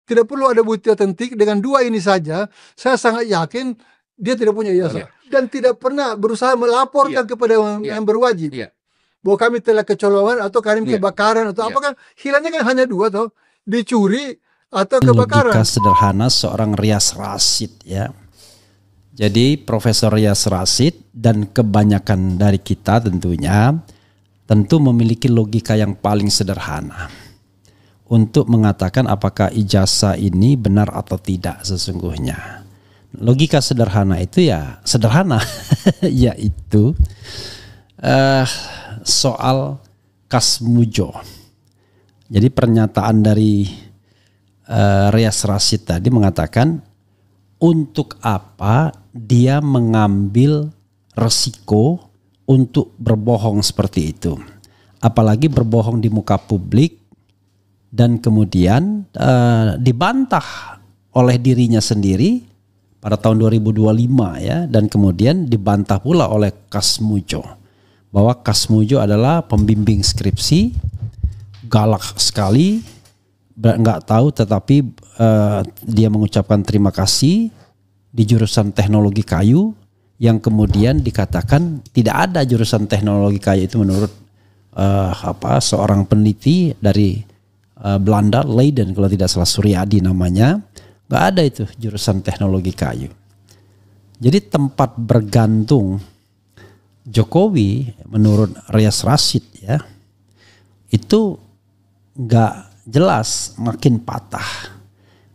tidak perlu ada bukti otentik. Dengan dua ini saja, saya sangat yakin dia tidak punya ijazah. Dan tidak pernah berusaha melaporkan kepada yang berwajib. Bahwa kami telah kecolongan atau kami kebakaran atau apa kan. Hilangnya kan hanya dua toh. Dicuri atau kebakaran. Logika sederhana seorang Rias Rasyid ya. Jadi Profesor Rias Rasyid dan kebanyakan dari kita tentu memiliki logika yang paling sederhana untuk mengatakan apakah ijazah ini benar atau tidak sesungguhnya. Logika sederhana itu ya sederhana, yaitu soal Kasmujo. Jadi pernyataan dari Rias Rasyid tadi mengatakan untuk apa dia mengambil resiko untuk berbohong seperti itu. Apalagi berbohong di muka publik dan kemudian dibantah oleh dirinya sendiri pada tahun 2025 ya, dan kemudian dibantah pula oleh Kasmujo bahwa Kasmujo adalah pembimbing skripsi, galak sekali, nggak tahu tetapi dia mengucapkan terima kasih di jurusan teknologi kayu yang kemudian dikatakan tidak ada jurusan teknologi kayu itu menurut seorang peneliti dari Belanda, Leiden kalau tidak salah, Suryadi namanya, nggak ada itu jurusan teknologi kayu. Jadi tempat bergantung Jokowi menurut Rias Rasyid ya itu nggak jelas, makin patah.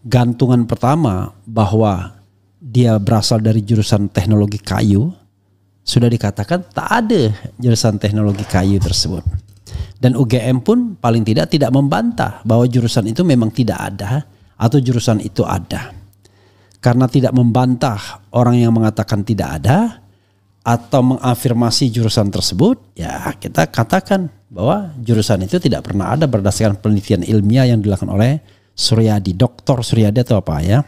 Gantungan pertama bahwa dia berasal dari jurusan teknologi kayu sudah dikatakan tak ada jurusan teknologi kayu tersebut. Dan UGM pun paling tidak membantah bahwa jurusan itu memang tidak ada atau jurusan itu ada. Karena tidak membantah orang yang mengatakan tidak ada atau mengafirmasi jurusan tersebut, ya kita katakan bahwa jurusan itu tidak pernah ada berdasarkan penelitian ilmiah yang dilakukan oleh Suryadi, Dr. Suryadi atau apa ya.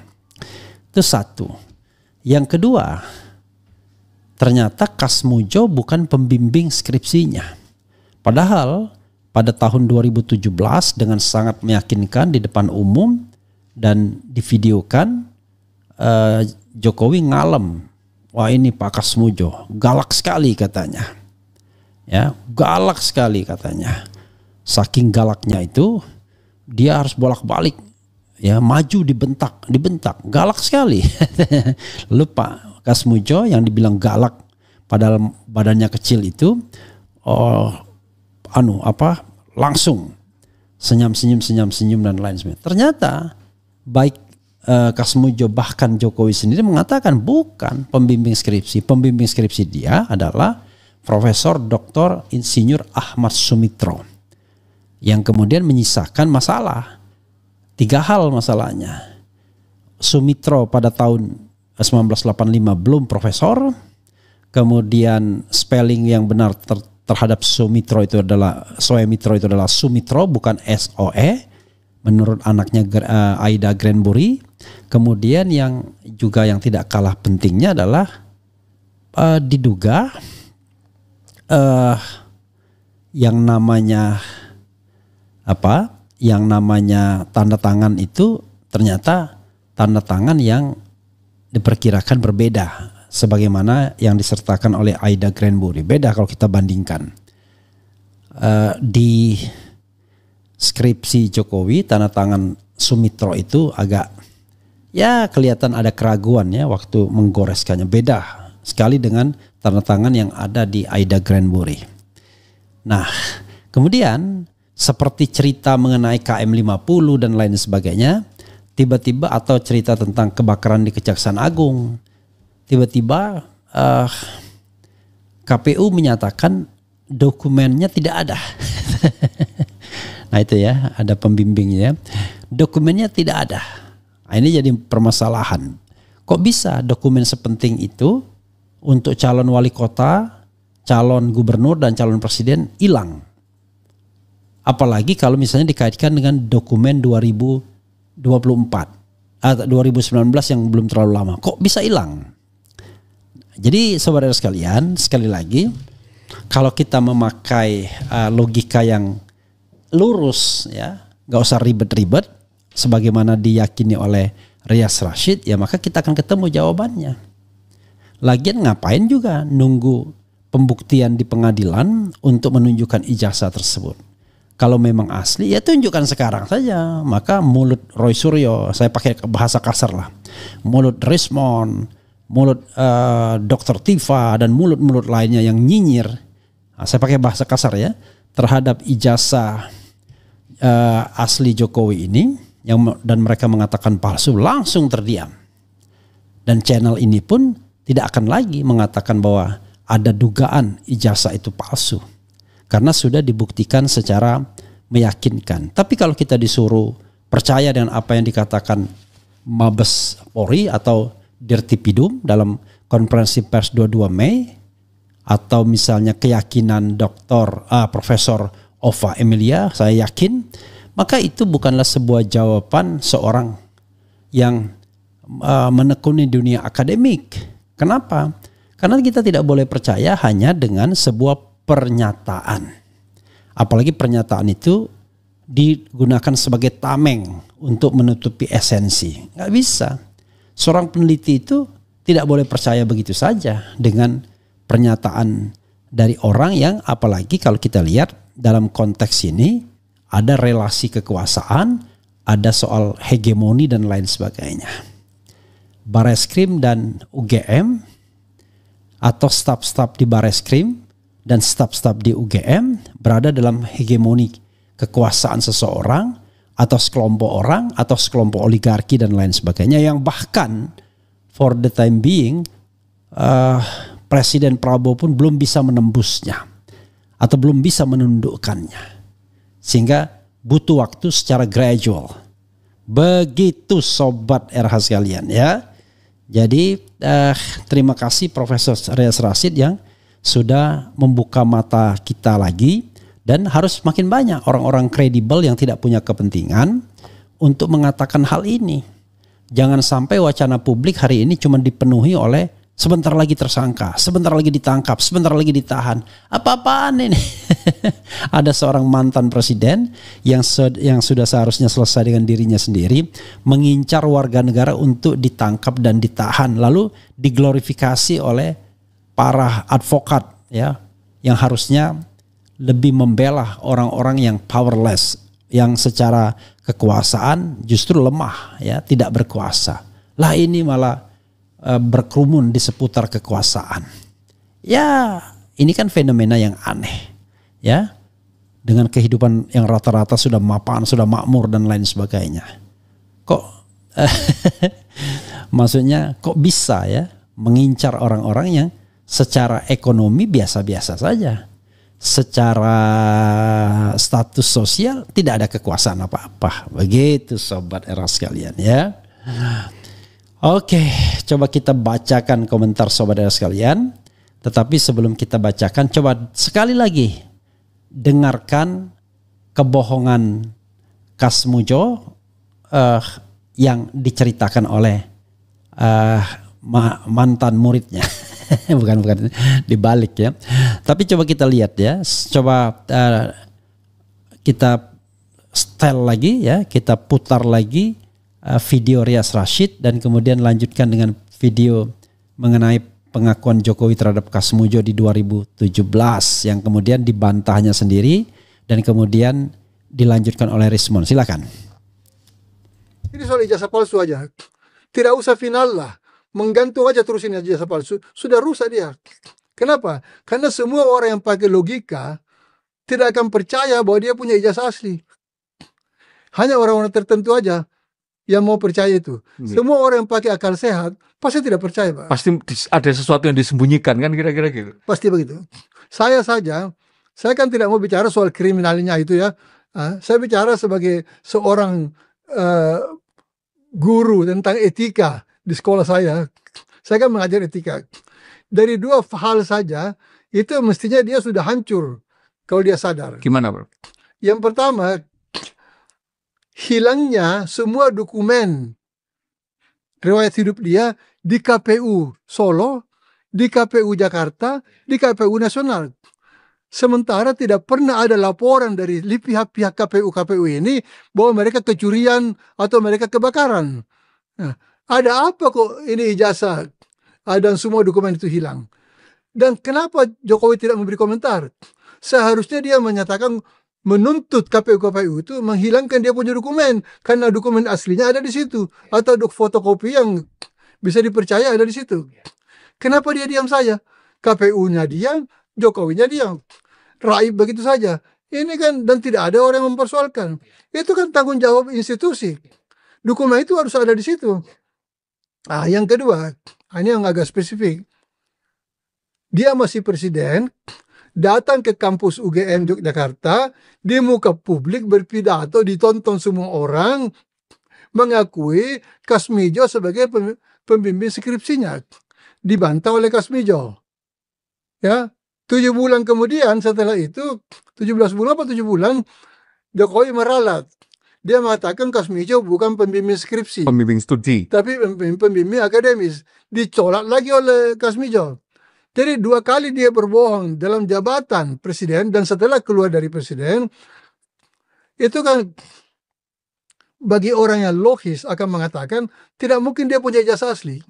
Itu satu. Yang kedua, ternyata Kasmujo bukan pembimbing skripsinya. Padahal pada tahun 2017 dengan sangat meyakinkan di depan umum dan divideokan, Jokowi ngalem, wah ini Pak Kasmujo galak sekali katanya, ya galak sekali katanya. Saking galaknya itu dia harus bolak-balik, ya maju dibentak, galak sekali. Lalu Pak Kasmujo yang dibilang galak padahal badannya kecil itu, langsung senyum dan lain sebagainya. Ternyata baik Kasmujo bahkan Jokowi sendiri mengatakan bukan pembimbing skripsi. Pembimbing skripsi dia adalah Profesor Dr. Insinyur Ahmad Sumitro yang kemudian menyisakan masalah. 3 hal masalahnya. Sumitro pada tahun 1985 belum profesor, kemudian spelling yang benar terhadap Sumitro itu adalah Sumitro bukan SOE menurut anaknya Aida Granbury. Kemudian yang tidak kalah pentingnya adalah diduga yang namanya tanda tangan itu ternyata tanda tangan yang diperkirakan berbeda sebagaimana yang disertakan oleh Aida Granbury. Beda kalau kita bandingkan. Di skripsi Jokowi tanda tangan Sumitro itu agak kelihatan ada keraguan ya waktu menggoreskannya. Beda sekali dengan tanda tangan yang ada di Aida Granbury. Nah, kemudian seperti cerita mengenai KM50 dan lain sebagainya, tiba-tiba atau cerita tentang kebakaran di Kejaksaan Agung, tiba-tiba KPU menyatakan dokumennya tidak ada. Nah itu ya, ada pembimbingnya. Dokumennya tidak ada. Nah, ini jadi permasalahan. Kok bisa dokumen sepenting itu untuk calon wali kota, calon gubernur dan calon presiden hilang? Apalagi kalau misalnya dikaitkan dengan dokumen 2019 yang belum terlalu lama. Kok bisa hilang? Jadi saudara sekalian, sekali lagi, kalau kita memakai logika yang lurus ya, nggak usah ribet-ribet, sebagaimana diyakini oleh Riaz Rashid, ya maka kita akan ketemu jawabannya. Lagian ngapain juga nunggu pembuktian di pengadilan untuk menunjukkan ijazah tersebut? Kalau memang asli, ya tunjukkan sekarang saja. Maka mulut Roy Suryo, saya pakai bahasa kasar lah, mulut Rismond, mulut Dr. Tifa, dan mulut-mulut lainnya yang nyinyir, saya pakai bahasa kasar ya, terhadap ijazah asli Jokowi ini, dan mereka mengatakan palsu, langsung terdiam. Dan channel ini pun tidak akan lagi mengatakan bahwa ada dugaan ijazah itu palsu, karena sudah dibuktikan secara meyakinkan. Tapi kalau kita disuruh percaya dengan apa yang dikatakan Mabes Polri atau Dirtipidum dalam konferensi pers 22 Mei, atau misalnya keyakinan Profesor Ova Emilia, saya yakin, maka itu bukanlah sebuah jawaban seorang yang menekuni dunia akademik. Kenapa? Karena kita tidak boleh percaya hanya dengan sebuah pernyataan. Apalagi pernyataan itu digunakan sebagai tameng untuk menutupi esensi. Nggak bisa. Seorang peneliti itu tidak boleh percaya begitu saja dengan pernyataan dari orang yang, apalagi kalau kita lihat dalam konteks ini ada relasi kekuasaan, ada soal hegemoni dan lain sebagainya. Bareskrim dan UGM atau staf-staf di Bareskrim dan staf-staf di UGM berada dalam hegemoni kekuasaan seseorang atau sekelompok orang atau sekelompok oligarki dan lain sebagainya, yang bahkan for the time being Presiden Prabowo pun belum bisa menembusnya atau belum bisa menundukkannya, sehingga butuh waktu secara gradual. Begitu sobat RH sekalian ya. Jadi terima kasih Profesor Riaz Rashid yang sudah membuka mata kita lagi, dan harus makin banyak orang-orang kredibel yang tidak punya kepentingan untuk mengatakan hal ini. Jangan sampai wacana publik hari ini cuma dipenuhi oleh sebentar lagi tersangka, sebentar lagi ditangkap, sebentar lagi ditahan. Apa-apaan ini? Ada seorang mantan presiden yang sudah seharusnya selesai dengan dirinya sendiri, mengincar warga negara untuk ditangkap dan ditahan, lalu diglorifikasi oleh para advokat ya, yang harusnya lebih membela orang-orang yang powerless, yang secara kekuasaan justru lemah ya, tidak berkuasa. Lah ini malah berkerumun di seputar kekuasaan. Ya, ini kan fenomena yang aneh. Ya. Dengan kehidupan yang rata-rata sudah mapan, sudah makmur dan lain sebagainya. Kok maksudnya kok bisa ya mengincar orang-orang yang secara ekonomi biasa-biasa saja. Secara status sosial tidak ada kekuasaan apa-apa. Begitu sobat era sekalian ya. Oke, coba kita bacakan komentar sobat era sekalian. Tetapi sebelum kita bacakan, coba sekali lagi dengarkan kebohongan Kasmujo yang diceritakan oleh mantan muridnya. bukan dibalik ya. Tapi coba kita lihat ya. Coba kita setel lagi ya, kita putar lagi video Riaz Rashid, dan kemudian lanjutkan dengan video mengenai pengakuan Jokowi terhadap Kasmujo di 2017 yang kemudian dibantahnya sendiri dan kemudian dilanjutkan oleh Rismond. Silakan. Ini soal ijazah palsu aja. Tidak usah final lah. Menggantung aja terus ini ijazah palsu. Sudah rusak dia. Kenapa? Karena semua orang yang pakai logika tidak akan percaya bahwa dia punya ijazah asli. Hanya orang-orang tertentu aja yang mau percaya itu. Semua orang yang pakai akal sehat pasti tidak percaya, Pak. Pasti ada sesuatu yang disembunyikan kan, kira-kira gitu. Pasti begitu. Saya kan tidak mau bicara soal kriminalnya itu ya. Saya bicara sebagai seorang guru tentang etika di sekolah saya. Saya kan mengajar etika. Dari dua hal saja itu mestinya dia sudah hancur kalau dia sadar. Gimana, Bro? Yang pertama, hilangnya semua dokumen riwayat hidup dia di KPU Solo, di KPU Jakarta, di KPU Nasional. Sementara tidak pernah ada laporan dari pihak-pihak KPU ini bahwa mereka kecurian atau mereka kebakaran. Nah, ada apa kok ini ijazah dan semua dokumen itu hilang? Dan kenapa Jokowi tidak memberi komentar? Seharusnya dia menyatakan menuntut KPU itu menghilangkan dia punya dokumen karena dokumen aslinya ada di situ atau fotokopi yang bisa dipercaya ada di situ. Kenapa dia diam saja? KPU-nya diam, Jokowinya diam. Raib begitu saja. Ini kan, dan tidak ada orang yang mempersoalkan. Itu kan tanggung jawab institusi. Dokumen itu harus ada di situ. Yang kedua, ini yang agak spesifik. Dia masih presiden, datang ke kampus UGM Yogyakarta, di muka publik berpidato, ditonton semua orang, mengakui Kasmijo sebagai pembimbing skripsinya. Dibantah oleh Kasmijo. Ya, 7 bulan kemudian setelah itu, 17 bulan apa 7 bulan, Jokowi meralat. Dia mengatakan Kasmijo bukan pembimbing skripsi. Pembimbing studi. Tapi pembimbing akademis. Dicolak lagi oleh Kasmijo. Jadi 2 kali dia berbohong dalam jabatan presiden dan setelah keluar dari presiden. Itu kan bagi orang yang logis akan mengatakan tidak mungkin dia punya ijazah asli.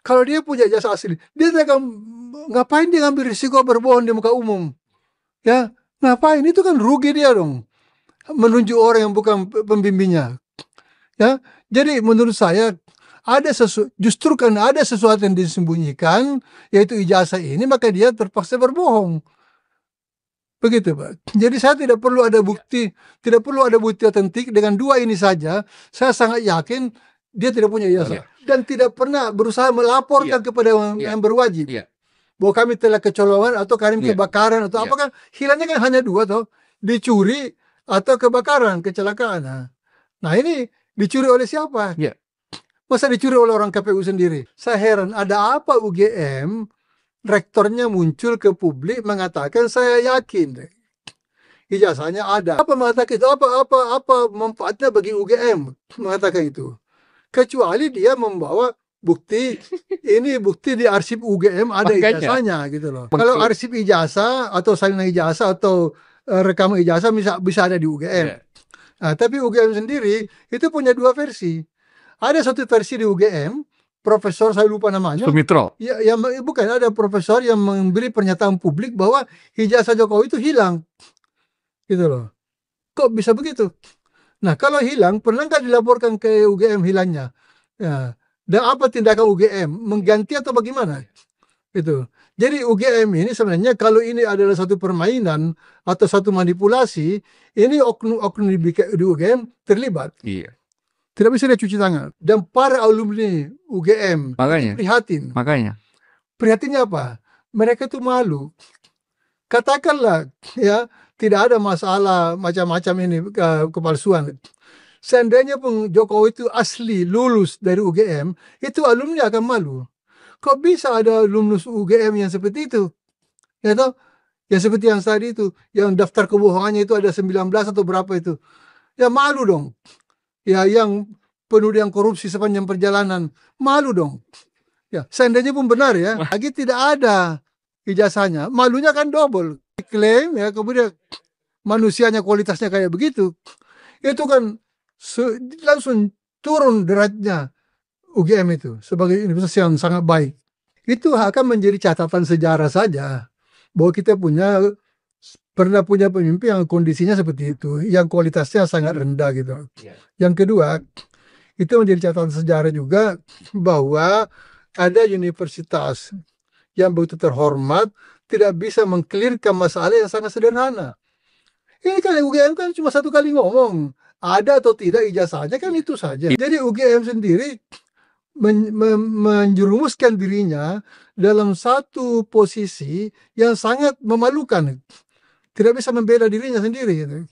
Kalau dia punya ijazah asli, dia akan ngapain dia ngambil risiko berbohong di muka umum? Ya, ngapain? Itu kan rugi dia dong. Menunjuk orang yang bukan pembimbingnya. Ya, jadi menurut saya justru karena ada sesuatu yang disembunyikan, yaitu ijazah ini, maka dia terpaksa berbohong. Begitu, Pak. Jadi saya tidak perlu ada bukti otentik. Dengan 2 ini saja, saya sangat yakin dia tidak punya ijazah. Dan tidak pernah berusaha melaporkan kepada yang berwajib. Bahwa kami telah kecolongan atau kami kebakaran atau apa kan. Hilangnya kan hanya 2 toh. Dicuri atau kebakaran, kecelakaan. Nah ini dicuri oleh siapa? Masa dicuri oleh orang KPU sendiri? Saya heran, ada apa UGM rektornya muncul ke publik mengatakan saya yakin ijazahnya ada. Apa mengatakan itu? Apa manfaatnya bagi UGM mengatakan itu? Kecuali dia membawa bukti, ini bukti di arsip UGM ada ijazahnya gitu loh. Kalau arsip ijazah atau salinan ijazah atau rekaman ijazah bisa ada di UGM. Nah, tapi UGM sendiri itu punya 2 versi. Ada satu versi di UGM, profesor saya lupa namanya. Sumitro. Ya, bukan, ada profesor yang memberi pernyataan publik bahwa ijazah Jokowi itu hilang. Gitu loh. Kok bisa begitu? Nah, kalau hilang, pernah nggak dilaporkan ke UGM hilangnya? Ya. Dan apa tindakan UGM? Mengganti atau bagaimana? Itu. Jadi UGM ini sebenarnya kalau ini adalah satu permainan atau satu manipulasi, ini oknum-oknum di UGM terlibat. Iya. Tidak bisa dia cuci tangan. Dan para alumni UGM prihatin. Prihatinnya apa? Mereka itu malu. Katakanlah ya, tidak ada masalah macam-macam ini kepalsuan. Seandainya pun Jokowi itu asli lulus dari UGM, itu alumni akan malu. Kok bisa ada alumnus UGM yang seperti itu? Ya toh? Yang seperti yang tadi itu, yang daftar kebohongannya itu ada 19 atau berapa itu. Ya malu dong. Ya yang penuh dengan korupsi sepanjang perjalanan, malu dong. Ya, seandainya pun benar ya, lagi tidak ada ijazahnya, malunya kan double. Diklaim ya, kemudian manusianya kualitasnya kayak begitu, itu kan langsung turun derajatnya UGM itu sebagai universitas yang sangat baik. Itu akan menjadi catatan sejarah saja bahwa kita pernah punya pemimpin yang kondisinya seperti itu, yang kualitasnya sangat rendah gitu. Yang kedua, itu menjadi catatan sejarah juga bahwa ada universitas yang begitu terhormat tidak bisa mengklirkan masalah yang sangat sederhana. Ini kan UGM kan cuma 1 kali ngomong, ada atau tidak ijazahnya kan itu saja. Jadi UGM sendiri menjerumuskan dirinya dalam satu posisi yang sangat memalukan. Tidak bisa membela dirinya sendiri gitu.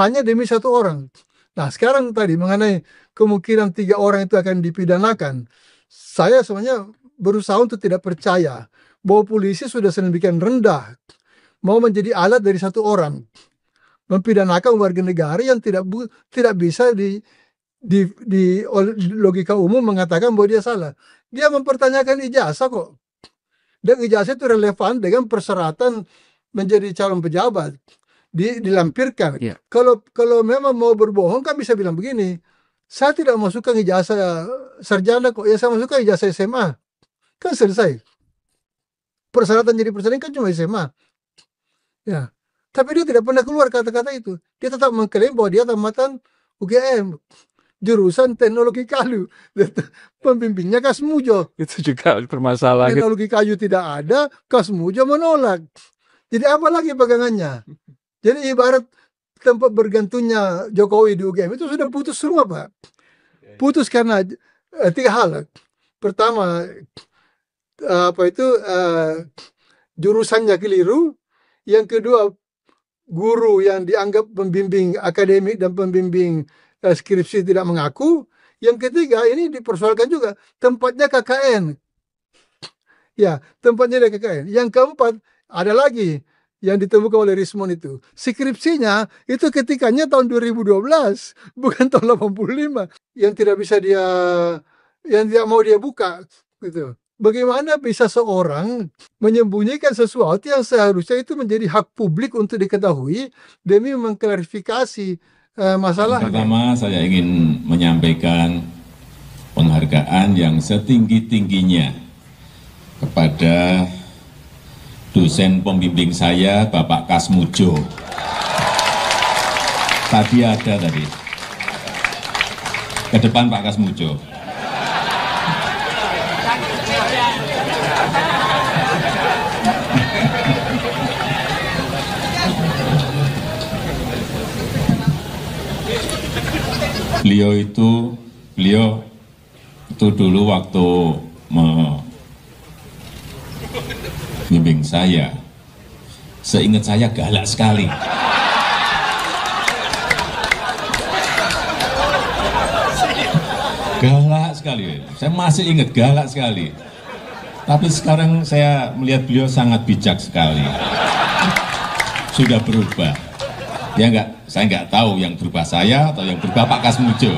Hanya demi 1 orang. Nah sekarang tadi mengenai kemungkinan 3 orang itu akan dipidanakan, saya sebenarnya berusaha untuk tidak percaya bahwa polisi sudah sedemikian rendah mau menjadi alat dari 1 orang mempidanakan warga negara yang tidak bisa di logika umum mengatakan bahwa dia salah. Dia mempertanyakan ijazah kok. Dan ijazah itu relevan dengan persyaratan menjadi calon pejabat. Dilampirkan. Kalau memang mau berbohong kan bisa bilang begini, saya tidak masukkan ijazah sarjana kok, ya saya masukkan ijazah SMA. Kan selesai. Persyaratan jadi presiden kan cuma SMA. Ya. Tapi dia tidak pernah keluar kata-kata itu. Dia tetap mengklaim bahwa dia tamatan UGM. Jurusan teknologi kayu. Pembimbingnya Kasmujo. Itu juga bermasalah. Teknologi kayu tidak ada, Kasmujo menolak. Jadi apa lagi pegangannya? Jadi ibarat tempat bergantungnya Jokowi di UGM itu sudah putus semua, Pak. Putus karena 3 hal. Pertama, jurusannya keliru. Yang kedua, guru yang dianggap pembimbing akademik dan pembimbing skripsi tidak mengaku. Yang ketiga, ini dipersoalkan juga tempatnya KKN. Ya, tempatnya dari KKN. Yang keempat, ada lagi yang ditemukan oleh Rismond itu. Skripsinya itu ketikanya tahun 2012, bukan tahun 85. Yang tidak bisa yang tidak mau dia buka. Gitu. Bagaimana bisa seorang menyembunyikan sesuatu yang seharusnya itu menjadi hak publik untuk diketahui demi mengklarifikasi masalah. Pertama, saya ingin menyampaikan penghargaan yang setinggi-tingginya kepada dosen pembimbing saya, Bapak Kasmujo. Tadi ada tadi. Ke depan Pak Kasmujo. Beliau itu dulu waktu membimbing saya, seingat saya galak sekali. Galak sekali, saya masih ingat galak sekali. Tapi sekarang saya melihat beliau sangat bijak sekali. Sudah berubah. Ya enggak, saya nggak tahu yang berubah saya atau yang berubah Pak Kasmujo.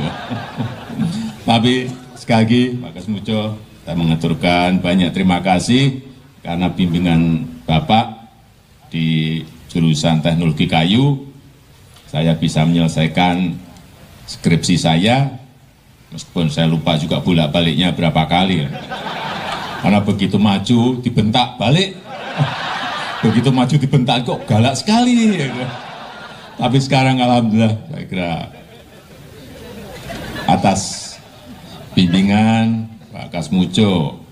Tapi sekali lagi Pak Kasmujo, saya mengaturkan banyak terima kasih karena bimbingan Bapak di jurusan teknologi kayu, saya bisa menyelesaikan skripsi saya, meskipun saya lupa juga bolak-baliknya berapa kali. Karena begitu maju dibentak balik, begitu maju dibentak kok galak sekali. Tapi sekarang alhamdulillah saya kira atas bimbingan Pak Kasmujo,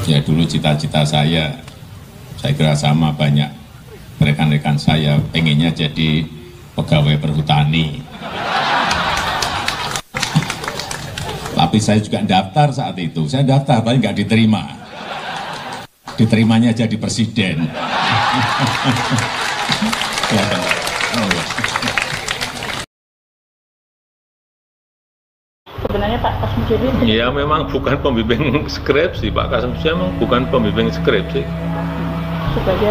ya dulu cita-cita saya kira sama banyak rekan-rekan saya, pengennya jadi pegawai perhutani. Tapi saya juga daftar saat itu, saya daftar tapi nggak diterima. Diterimanya jadi presiden. Sebenarnya Pak Kasmujo ini ya memang bukan pembimbing skripsi, Pak Kasmujo memang bukan pembimbing skripsi.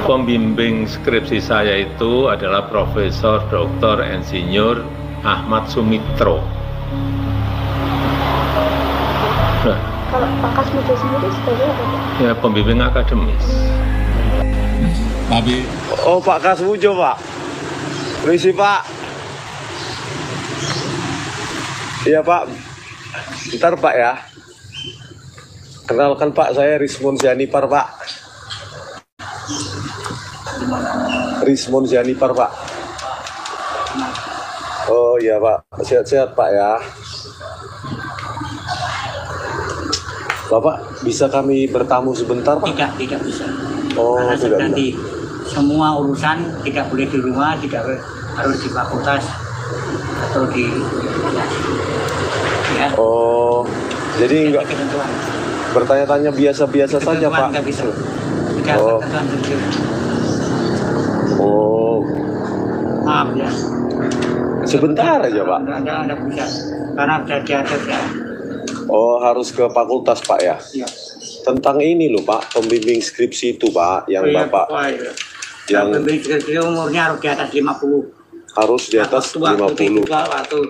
Pembimbing skripsi saya itu adalah Profesor Dr. Insinyur Ahmad Sumitro. Nah, kalau Pak Kasmujo sendiri sebagai apa, Pak? Ya pembimbing akademis. Tapi Pak Kasmujo, Pak. Permisi, Pak. Iya, Pak. Bentar, Pak ya. Kenalkan, Pak, saya Rismond Sianipar, Pak. Rismond Sianipar, Pak. Oh iya, Pak. Sehat-sehat, Pak ya. Bapak, bisa kami bertamu sebentar, Pak? Tidak bisa. Oh, karena tidak sedang di semua urusan tidak boleh di rumah, tidak harus di fakultas atau di ya. Oh, jadi enggak ketentuan. Bertanya-tanya biasa-biasa saja, Pak. Enggak bisa. Tidak Oh. ketentuan sendiri. Oh, Maaf ya. sebentar aja, Pak. Anda bisa. Karena sudah diatur ya. Oh, harus ke fakultas, Pak ya? Iya. Tentang ini loh, Pak, pembimbing skripsi itu, Pak, yang Bapak Iya. yang Pembimbing skripsi umurnya harus di atas 50. harus di atas 50.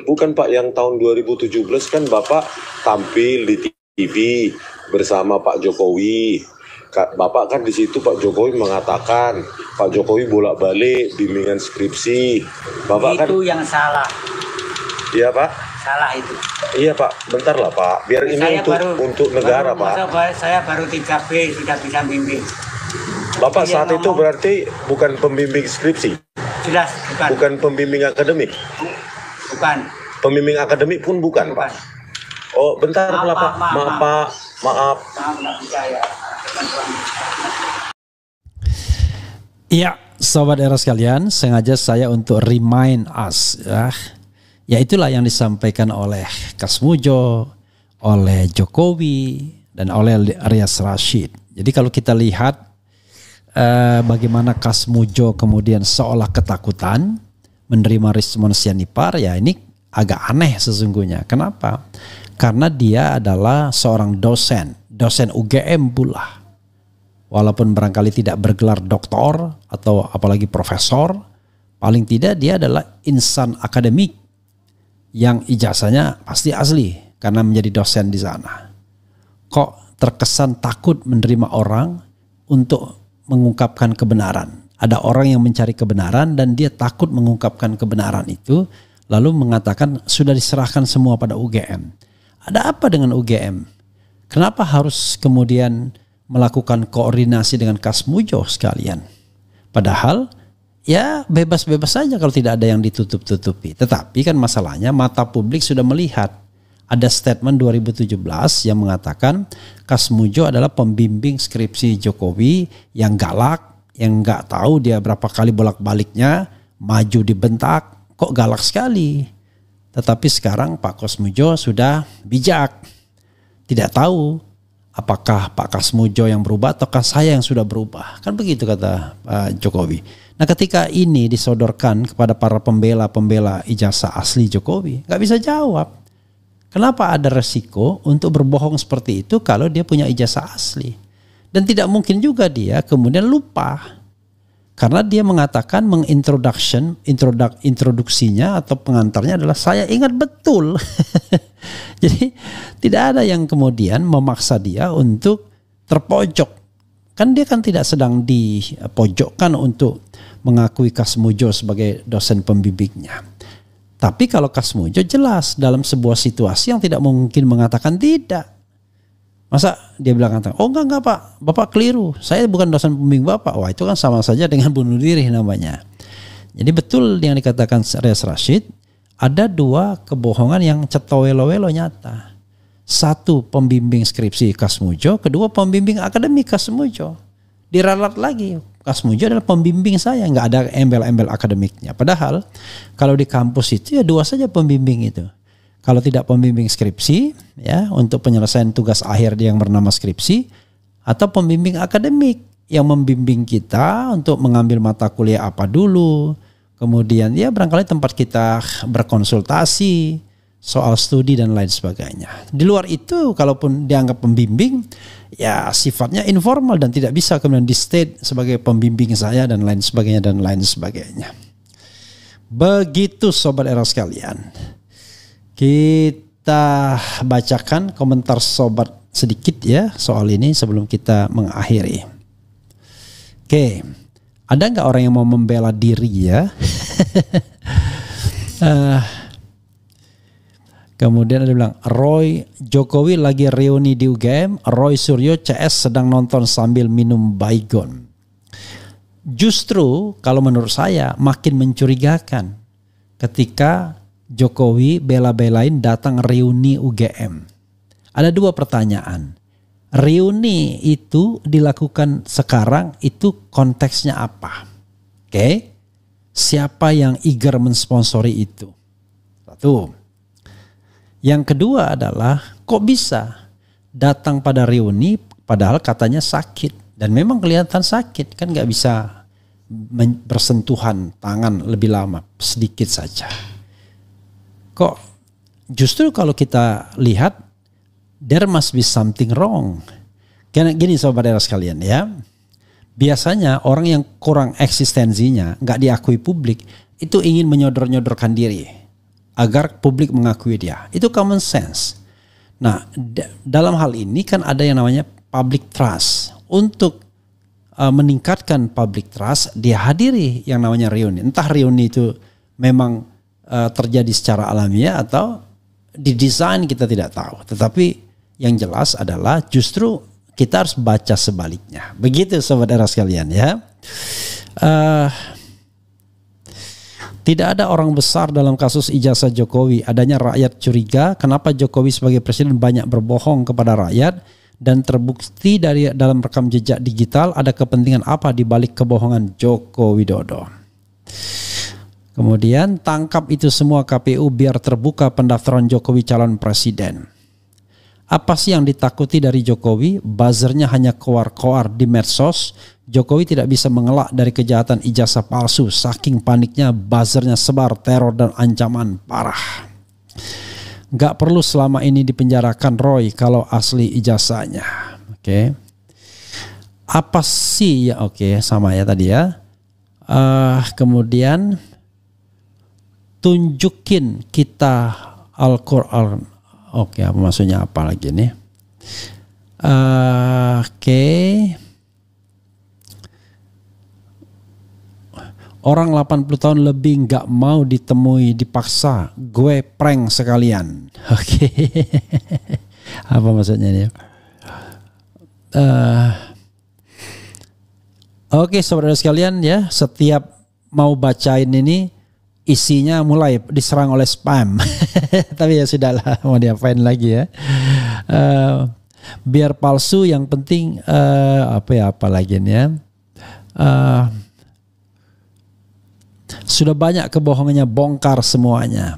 Bukan, Pak, yang tahun 2017 kan Bapak tampil di TV bersama Pak Jokowi. Bapak kan di situ Pak Jokowi mengatakan Pak Jokowi bolak-balik bimbingan skripsi. Bapak itu kan yang salah. Iya Pak. Salah itu. Iya Pak, bentar lah Pak. Biar ini untuk negara Pak. Saya baru 3B sudah bisa bimbing. Bapak saat itu berarti bukan pembimbing skripsi. Jelas bukan. Bukan pembimbing akademik. Bukan. Pembimbing akademik pun bukan Pak. Oh bentar lah Pak. Maaf Pak. Maaf. Nggak bisa ya. Iya, sobat era sekalian, sengaja saya untuk remind us ya itulah yang disampaikan oleh Kasmujo, oleh Jokowi, dan oleh Rias Rashid. Jadi kalau kita lihat bagaimana Kasmujo kemudian seolah ketakutan menerima Rismon Sianipar, ya ini agak aneh sesungguhnya. Kenapa? Karena dia adalah seorang dosen UGM pula. Walaupun barangkali tidak bergelar doktor atau apalagi profesor, paling tidak dia adalah insan akademik yang ijazahnya pasti asli karena menjadi dosen di sana. Kok terkesan takut menerima orang untuk mengungkapkan kebenaran? Ada orang yang mencari kebenaran dan dia takut mengungkapkan kebenaran itu, lalu mengatakan sudah diserahkan semua pada UGM. Ada apa dengan UGM? Kenapa harus kemudian melakukan koordinasi dengan Kasmujo sekalian? Padahal ya bebas-bebas saja kalau tidak ada yang ditutup-tutupi. Tetapi kan masalahnya mata publik sudah melihat. Ada statement 2017 yang mengatakan Kasmujo adalah pembimbing skripsi Jokowi yang galak, yang nggak tahu dia berapa kali bolak-baliknya, maju dibentak, kok galak sekali. Tetapi sekarang Pak Kasmujo sudah bijak. Tidak tahu apakah Pak Kasmujo yang berubah ataukah saya yang sudah berubah. Kan begitu kata Pak Jokowi. Nah ketika ini disodorkan kepada para pembela ijazah asli Jokowi, nggak bisa jawab. Kenapa ada resiko untuk berbohong seperti itu kalau dia punya ijazah asli? Dan tidak mungkin juga dia kemudian lupa. Karena dia mengatakan introduksinya atau pengantarnya adalah saya ingat betul. Jadi tidak ada yang kemudian memaksa dia untuk terpojok. Kan dia kan tidak sedang dipojokkan untuk mengakui Kasmujo sebagai dosen pembimbingnya. Tapi kalau Kasmujo jelas dalam sebuah situasi yang tidak mungkin mengatakan tidak. Masa dia bilang, oh enggak Pak, Bapak keliru, saya bukan dosen pembimbing Bapak. Wah itu kan sama saja dengan bunuh diri namanya. Jadi betul yang dikatakan Rias Rashid, ada dua kebohongan yang cetowelo-welo nyata. Satu pembimbing skripsi Kasmujo, kedua pembimbing akademik Kasmujo. Diralat lagi, Kasmujo adalah pembimbing saya, nggak ada embel-embel akademiknya. Padahal kalau di kampus itu ya dua saja pembimbing itu. Kalau tidak pembimbing skripsi ya untuk penyelesaian tugas akhir yang bernama skripsi, atau pembimbing akademik yang membimbing kita untuk mengambil mata kuliah apa dulu, kemudian ya barangkali tempat kita berkonsultasi soal studi dan lain sebagainya. Di luar itu kalaupun dianggap pembimbing ya sifatnya informal dan tidak bisa kemudian di state sebagai pembimbing saya dan lain sebagainya dan lain sebagainya. Begitu sobat era sekalian. Kita bacakan komentar sobat sedikit ya soal ini sebelum kita mengakhiri. Oke, ada nggak orang yang mau membela diri ya? Kemudian ada bilang Roy Jokowi lagi reuni di UGM, Roy Suryo CS sedang nonton sambil minum baygon. Justru kalau menurut saya makin mencurigakan ketika Jokowi bela-belain datang reuni UGM. Ada dua pertanyaan. Reuni itu dilakukan sekarang itu konteksnya apa? Oke. Siapa yang eager mensponsori itu? Satu. Yang kedua adalah kok bisa datang pada reuni padahal katanya sakit. Dan memang kelihatan sakit kan gak bisa bersentuhan tangan lebih lama, sedikit saja. Kok justru kalau kita lihat there must be something wrong. Karena gini sobat era sekalian ya. Biasanya orang yang kurang eksistensinya gak diakui publik itu ingin menyodor-nyodorkan diri agar publik mengakui dia. Itu common sense. Nah, dalam hal ini kan ada yang namanya public trust. Untuk meningkatkan public trust, dia hadiri yang namanya reuni. Entah reuni itu memang terjadi secara alamiah atau didesain, kita tidak tahu. Tetapi yang jelas adalah justru kita harus baca sebaliknya. Begitu sobat era sekalian ya. Tidak ada orang besar dalam kasus ijazah Jokowi. Adanya rakyat curiga kenapa Jokowi sebagai presiden banyak berbohong kepada rakyat, dan terbukti dari dalam rekam jejak digital ada kepentingan apa di balik kebohongan Joko Widodo. Kemudian tangkap itu semua KPU biar terbuka pendaftaran Jokowi calon presiden. Apa sih yang ditakuti dari Jokowi? Buzzernya hanya koar-koar di medsos. Jokowi tidak bisa mengelak dari kejahatan ijazah palsu. Saking paniknya buzzernya sebar teror dan ancaman parah. Gak perlu selama ini dipenjarakan Roy kalau asli ijazahnya. Oke. Apa sih ya? Oke, sama ya tadi ya. Kemudian tunjukin kita Al-Quran. Oke, apa maksudnya apa lagi nih? Oke. Orang 80 tahun lebih nggak mau ditemui, dipaksa. Gue prank sekalian. Oke. Apa maksudnya nih? Oke, saudara sekalian ya, setiap mau bacain ini isinya mulai diserang oleh spam. Tapi ya sudahlah, mau diapain lagi ya. Biar palsu yang penting apa lagi nih ya. Sudah banyak kebohongannya, bongkar semuanya.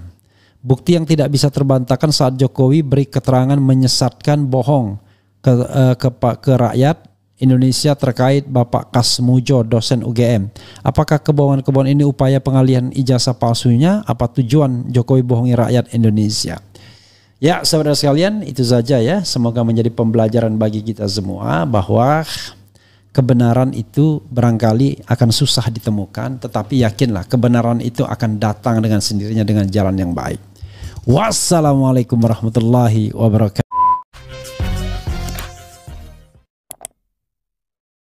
Bukti yang tidak bisa terbantahkan saat Jokowi beri keterangan menyesatkan bohong ke rakyat Indonesia terkait Bapak Kasmujo, dosen UGM. Apakah kebohongan-kebohongan ini upaya pengalihan ijazah palsunya? Apa tujuan Jokowi bohongi rakyat Indonesia? Ya, saudara sekalian, itu saja ya. Semoga menjadi pembelajaran bagi kita semua bahwa kebenaran itu barangkali akan susah ditemukan, tetapi yakinlah kebenaran itu akan datang dengan sendirinya dengan jalan yang baik. Wassalamualaikum warahmatullahi wabarakatuh.